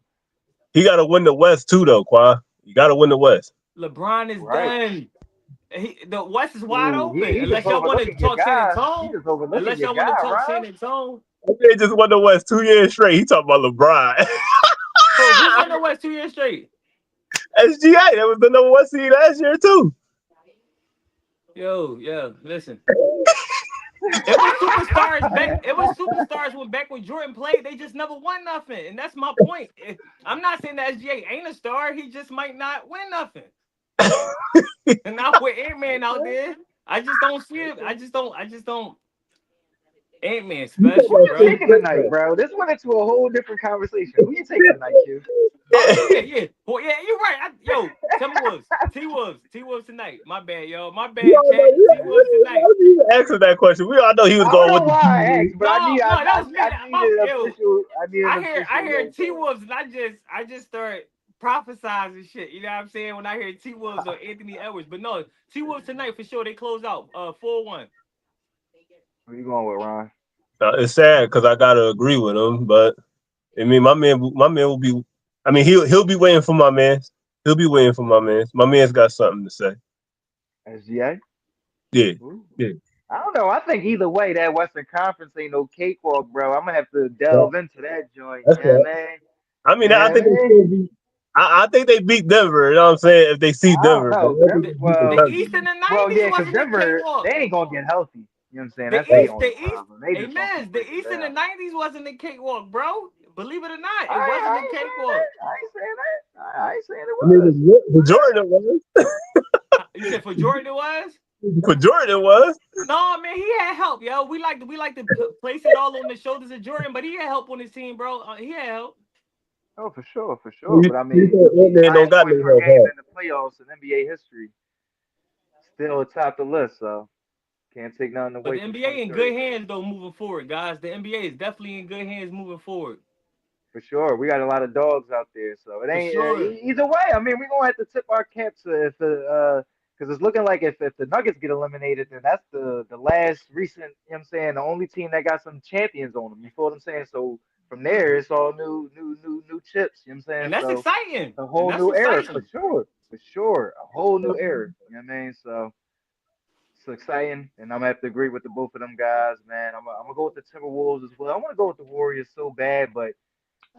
He gotta win the West too though, Qua. You gotta win the West. LeBron is Right. done. The West is wide Ooh, open. he just Unless y'all want to overlooking your talk San guy. He Antonio. just overlooking Unless your y'all want to guy, talk Ron. San Antonio. They just won the West 2 years straight. He talking about LeBron. Who won the West 2 years straight? SGA, that was the number one seed last year too. Yo, yeah, listen. It was superstars back. It was superstars when back when Jordan played. They just never won nothing, and that's my point. I'm not saying that SGA ain't a star. He just might not win nothing. And now with Ant Man out Okay. there, I just don't see it. I just don't. I just don't. Ant Man You talking Who special, about you bro. six taking straight, tonight, bro. bro? This went into a whole different conversation. Who you taking tonight, Q? Oh yeah, yeah. Well, yeah, you're right. Yo, Timberwolves, T Wolves tonight. My bad, yo. My We bad, all know. chat. T Wolves tonight. Why did you answer that question? We all know he was I don't going know with the why I T. asked, but No, no, that was me. I needed Yo, official. I need an I official. You know hear what I'm T saying? Wolves, and I just start prophesizing shit. You know what I'm saying? When I hear T Wolves or Anthony Edwards, but no, T Wolves tonight for sure. They close out 4-1. Who you going with, Ron? It's sad because I gotta agree with him, but I mean, my man will be. I mean, he'll be waiting for my man. He'll be waiting for my man. My man's got something to say. SGA? Yeah, Ooh. yeah. I don't know. I think either way, that Western Conference ain't no cakewalk, bro. I'm gonna have to Well, delve into that joint. that's You know right. what I mean? I mean, I Yeah, think they man. still beat. I think they beat Denver. You know what I'm saying? If they see I don't Denver, but I know. don't think The, they beat the the Well, Nuggets. East in the well, '90s yeah, because wasn't a Denver, they cakewalk. ain't gonna get healthy. You know what I'm saying? The That's their East, only the East, problem. They just gonna keep amen. The breaking East in the down. '90s wasn't a cakewalk, bro. Believe it or not, it wasn't I a ain't saying cakewalk. that. I ain't saying that. I ain't saying it I mean, was. for Jordan it was. You said for Jordan it was. For Jordan it was. No, man, he had help, yo. We like to place it all on the shoulders of Jordan, but he had help on his team, bro. He had help. Oh, for sure, for sure. You, But I you mean, said Ant-Man don't highest got points no per help, game huh? in the playoffs in NBA history, still atop the list. So can't take nothing But away the from NBA in good 23. hands though, moving forward, guys. The NBA is definitely in good hands moving forward, For sure, we got a lot of dogs out there, so it for ain't sure. either way. I mean, we're gonna have to tip our caps if the because it's looking like if the Nuggets get eliminated, then that's the last recent. You know what I'm saying, the only team that got some champions on them. You feel what I'm saying? So from there, it's all new chips. You know what I'm saying? And that's So exciting. a And whole that's new era for exciting. sure, for sure, a whole new era. You know what I mean? So it's exciting, and I'm gonna have to agree with the both of them guys, man. I'm gonna go with the Timberwolves as well. I want to go with the Warriors so bad, but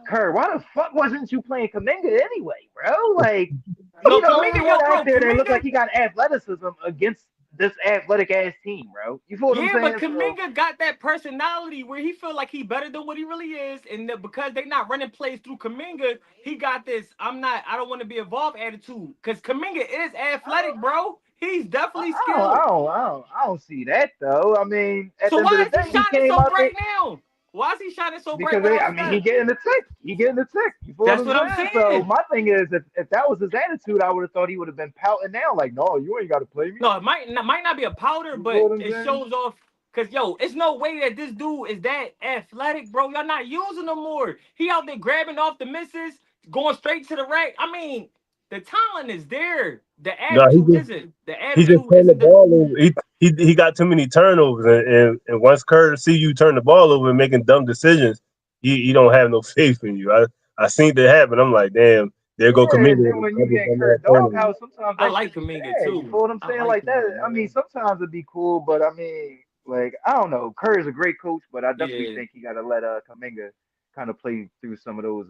Kerr, why the fuck wasn't you playing Kaminga anyway, bro? Like, he No, the only Kaminga, one yo, out bro, there that look like Kaminga. he got athleticism against this athletic ass team, bro. You feel what I'm Yeah, but saying? So, Kaminga got that personality where he feel like he better than what he really is, and because they not running plays through Kaminga, he got this. I don't want to be involved attitude. Cause Kaminga is I athletic, don't, bro. He's I definitely don't, I skilled. don't, I don't, I don't see that though. I mean, at So the end of why the is he day, he shining came so out there. bright now? Why is he shining so bright Because they, without I mean, he Steph? getting the tick. He getting the tick. You feel what That's I'm what I'm saying? So saying. my thing is, if that was his attitude, I would have thought he would have been pouting now, like, no, you ain't got to play me. No, it might not be a powder, You feel but what I'm it saying? shows off. Cause yo, it's no way that this dude is that athletic, bro. Y'all not using him more. He out there grabbing off the misses, going straight to the rack. I mean, the talent is there. The No, attitude isn't. The he just attitude turned the isn't the. ball over. He got too many turnovers, and once Kerr see you turn the ball over and making dumb decisions, he don't have no faith in you. I seen that happen. I'm like, damn, there go Yeah, and Kaminga then with when a you double get dumbass Kurt turnover. Doghouse, sometimes I that like shit be Kaminga bad. You too. feel what I'm I saying? like Like that. Kaminga, I mean, man. sometimes it'd be cool, but I mean, like I don't know. Kerr is a great coach, but I definitely Yeah, think he got to let Kaminga kind of play through some of those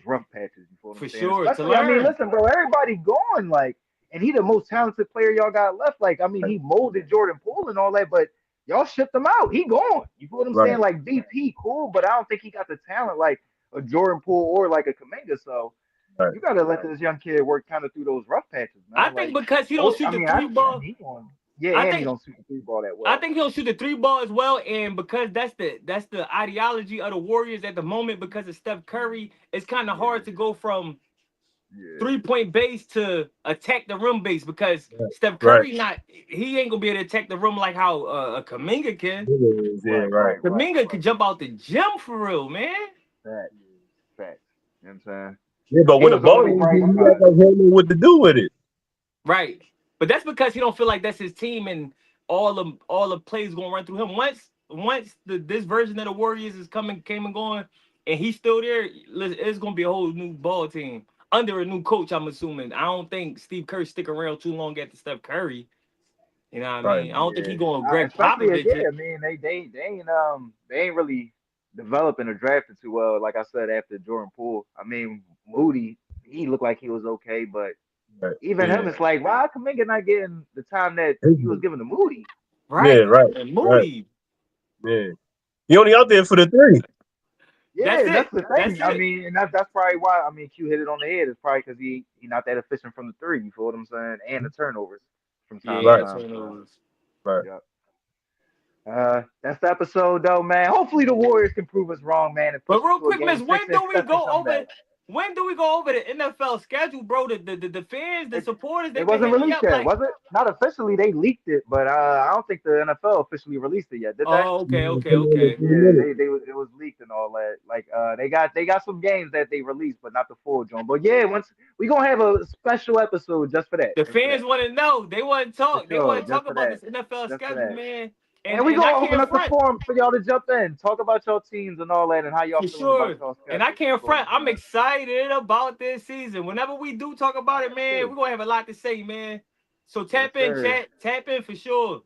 rough patches. You feel what I'm for saying? sure. To Especially, I mean, learn. listen, bro, everybody gone, like, and he the most talented player y'all got left. Like, I mean, he molded Jordan Poole and all that, but y'all shipped him out. He gone. You feel what I'm Right, saying? Like BP, cool, but I don't think he got the talent like a Jordan Poole or like a Kaminga. So right. you gotta let this young kid work kind of through those rough patches, I man. think Like, because he don't oh, shoot I the mean, three and ball. he on, yeah, I and he think don't shoot the three ball that I well. think he'll shoot the three ball as well, and because that's the ideology of the Warriors at the moment. Because of Steph Curry, it's kind of hard to Yeah, go from yeah, 3-point base to attack the rim base because Steph Right. Curry not he ain't gonna be able to attack the rim like how a Kaminga can. Yeah, right, right. right, right, Kaminga right. could jump out the gym for real, man. Facts, facts. You know what I'm saying? Yeah, but He when the was the ball only is, bright he act spot. like he don't know what to do with it. Right, but that's because he don't feel like that's his team and all the plays gonna run through him. Once this version of the Warriors is coming came and going, and he's still there, it's gonna be a whole new ball team under a new coach. I'm assuming. I don't think Steve Kerr stick around too long after Steph Curry. You know what I Right. mean? I don't think he Yeah, going Greg especially Popovich yeah. it. I mean, they ain't really developing or drafted too well. Like I said, after Jordan Poole, I mean Moody, he looked like he was okay, but Right. even him, Yeah. it's like why Kaminga not getting the time that he was giving to Moody? Yeah, Right. right. And Right. Moody. Yeah. He only out there for the three. That's Yeah, that's it. the That's thing. I it. mean, and that's probably why. I mean, Q hit it on the head. It's probably because he not that efficient from the three. You feel what I'm saying? And the turnovers from time to Yeah, Right. time. So turnovers. Right. yeah. That's the episode though, man. Hopefully the Warriors can prove us wrong, man, and But push us real to a quick, game Miss, six, especially come back. when do we go over the NFL schedule, bro? The fans, the It supporters, it they've been wasn't hitting me released up yet, like, was it? Not officially. They leaked it, but I don't think the NFL officially released it yet, did they? oh, okay, Yeah, okay, come on in okay. 3 Yeah, minutes. it was leaked and all that. Like they got some games that they released, but not the full joint. But yeah, once we gonna have a special episode just for that, The just for fans that, want to know. They want to for talk. They sure, want to just talk for about that, this NFL just for schedule, that. man. And we And I gonna open can't up the front forum for y'all to jump in, talk about your teams and all that, and how y'all for feeling about sure. y'all And I schedule. You can't feel what front. I'm I'm saying? excited about this season. Whenever we do talk about it, man, Yes, we're gonna have a lot to say, man. So yes, tap in, sir. chat. Tap in for sure.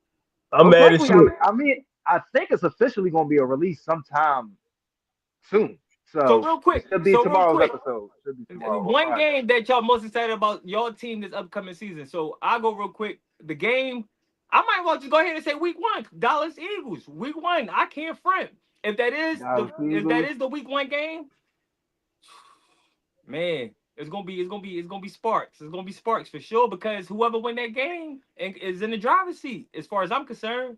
I'm Most mad as likely, shit. I mean, I think it's officially gonna be a release sometime soon. So So real it quick. should be So real tomorrow's quick. episode. Should be tomorrow or One Friday. game that y'all most excited about your team this upcoming season. So I'll go real quick. The game, I might want to go ahead and say week one, Dallas Eagles. Week one. I can't front. Dallas If that Eagles. is the week one game, man, it's gonna be sparks. It's gonna be sparks for sure because whoever win that game is in the driver's seat, as far as I'm concerned.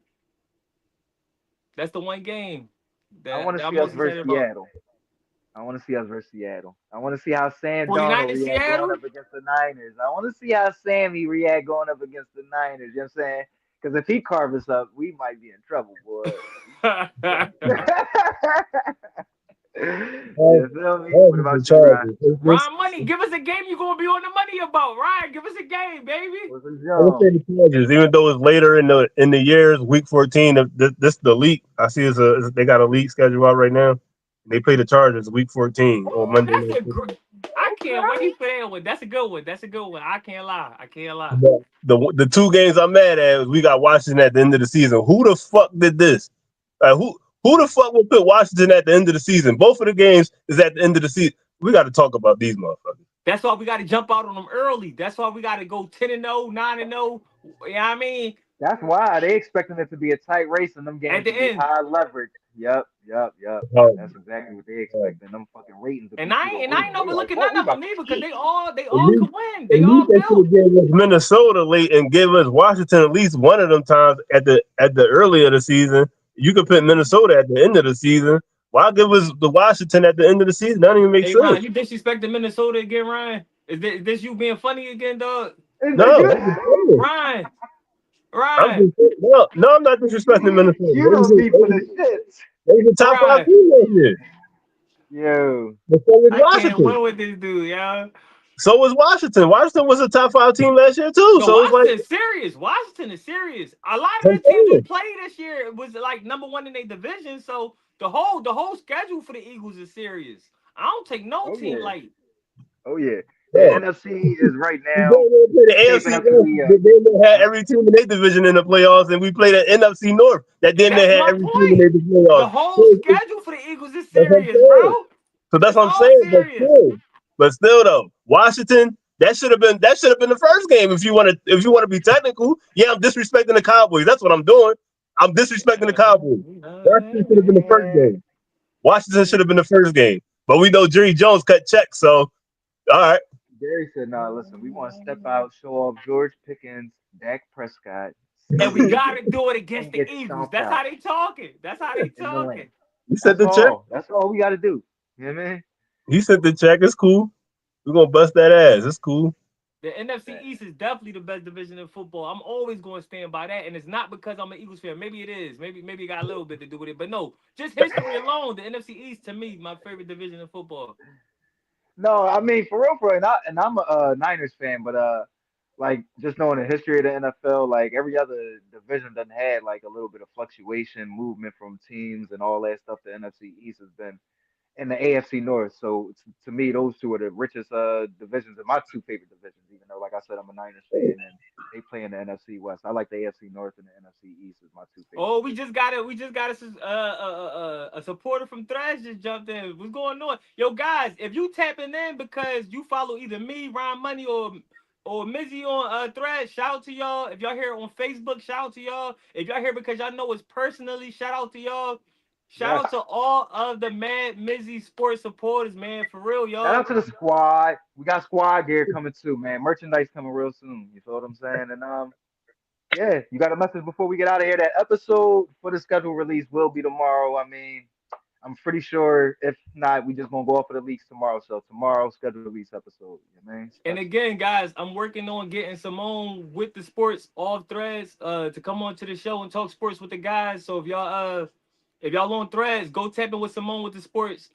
That's the one game I that, want that to I'm see us most versus excited about. Seattle. I want to see us versus Seattle. I want to see how Sam Darnold 49ers react going Seattle. up against the Niners. I want to see how Sammy react going up against the Niners. You know what I'm saying? Because if he carves us up, we might be in trouble, boy. You feel me? What The about you, Ryan? Chargers. It's, Ron Money, give us a game you're gonna be on the money about. Ryan, give us a game, baby. What's his I would job? say the Chargers, even though it's later in the years, week 14. This the league. I see they got a league schedule out right now. They play the Chargers week 14 on Oh, Monday that's Night a great. Football. I can't Okay. wait for that one. That's a good one. That's a good one. I can't lie. I can't lie. But the two games I'm mad at is we got Washington at the end of the season. Who the fuck did this? Who the fuck would put Washington at the end of the season? Both of the games is at the end of the season. We got to talk about these motherfuckers. That's why we got to jump out on them early. That's why we got to go 10-0, 9-0. You know what I mean? That's why they expecting it to be a tight race and them At games the to be end. high leverage. Yep. Um, That's exactly what they um, expecting. Them fucking ratings will And be I through the ain't and I roof. ain't They like, overlooking what? none We of them about to neither because eat. they all at could win. They all least they should built. have given us Minnesota late and give us Washington at least one of them times at the early of the season. You could put Minnesota at the end of the season. Why give us the Washington at the end of the season? That don't even make Hey sense. Ryan, you disrespecting Minnesota again, Ryan? Is this you being funny again, dog? Is No, that I'm just saying. Ryan, I'm Ryan, just saying. No, I'm not disrespecting Minnesota. you don't be for the shits. They was a top five Ryan. team last year. Yo, But so was I can't Washington. win with this dude, y'all. So was Washington. Washington was a top five team last year too. No, So it's like Washington's serious. Washington is serious. A lot of I'm the teams we saying. played this year was like number one in their division. So the whole schedule for the Eagles is serious. I don't take no oh team yeah, light. oh yeah. The Yeah. NFC is right We now go there and play the shaping AFC up to West. be They damn near had every team in their division in the playoffs, and we played the NFC North that damn near That's had my every team in point. their The playoffs. whole schedule for the Eagles is That's what I'm serious, saying. bro. So that's It's what I'm all saying. serious. But still though, Washington. That should have been the first game if you want to be technical. Yeah, I'm disrespecting the Cowboys. That's what I'm doing. I'm disrespecting the Cowboys. Washington should have been the first man. game. Washington should have been the first game. But we know Jerry Jones cut checks, so all right. Gary said, "No, listen, we want to step out, show off George Pickens, Dak Prescott, And we CD, gotta do it against and the get Eagles. stomped That's out how they talking. That's how they in the lane. talking. He said That's the check. all. That's all we got to do. You know what I mean? He said the check. It's cool. We're gonna bust that ass. It's cool. The NFC East is definitely the best division in football. I'm always going to stand by that, and it's not because I'm an Eagles fan. Maybe it is. Maybe it got a little bit to do with it, but no, just history alone, the NFC East to me, my favorite division in football. No, I mean for real, and I'm a Niners fan, but like just knowing the history of the NFL, like every other division done had like a little bit of fluctuation, movement from teams, and all that stuff. The NFC East has been in the AFC North. So to me, those two are the richest divisions and my two favorite divisions. Even though, like I said, I'm a Niners fan and they play in the NFC West. I like the AFC North and the NFC East is my two favorite Oh, divisions. we just got a supporter from Thrash just jumped in. What's going on, yo guys? If you tapping in because you follow either me, Ron Money, or Mizzy on Thread, shout out to y'all. If y'all here on Facebook, shout out to y'all. If y'all here because y'all know us personally, shout out to y'all. Shout Yes. out to all of the Mad Mizzy Sports supporters, man. For real, Shout out y'all. to the squad. We got squad gear coming too, man. Merchandise coming real soon. You feel what I'm saying? And yeah, you got a message before we get out of here. That episode for the schedule release will be tomorrow. I mean, I'm pretty sure if not, we just gonna go off of the leaks tomorrow. So tomorrow schedule release episode. You know what I mean? And Special. again, guys, I'm working on getting Simone with the sports off threads to come on to the show and talk sports with the guys. So if y'all on threads, go tap in with Simone with the sports.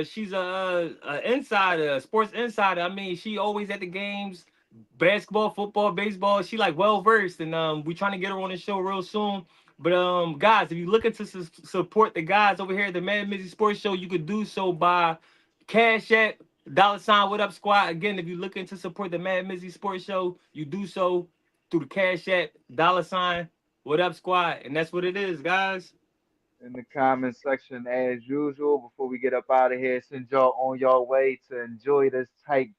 She's a insider, a sports insider. I mean, she always at the games, basketball, football, baseball. She like well versed, and we trying to get her on the show real soon. But guys, if you looking to support the guys over here at the Mad Mizzy Sports Show, you could do so by Cash App $, what up squad. Again, if you're looking to support the Mad Mizzy Sports Show, you do so through the Cash App $, what up squad. And that's what it is, guys. In the comment section as usual. Before we get up out of here, send y'all on your way to enjoy this tightly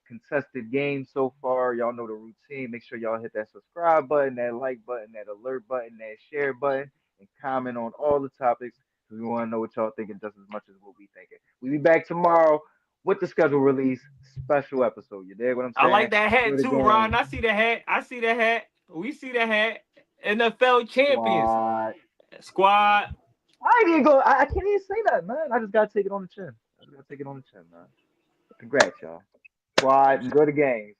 contested game so far. Y'all know the routine. Make sure y'all hit that subscribe button, that like button, that alert button, that share button, and comment on all the topics because we want to know what y'all thinking just as much as what we thinking. We'll be back tomorrow with the schedule release special episode. You dig what I'm I like saying? that Enjoy hat the too, game. Ron. I see the hat. I see the hat. We see the hat. NFL champions. Squad. Squad. I ain't even go. I can't even say that, man. I just gotta take it on the chin. I just gotta take it on the chin, man. Congrats, y'all. Squad, enjoy the games.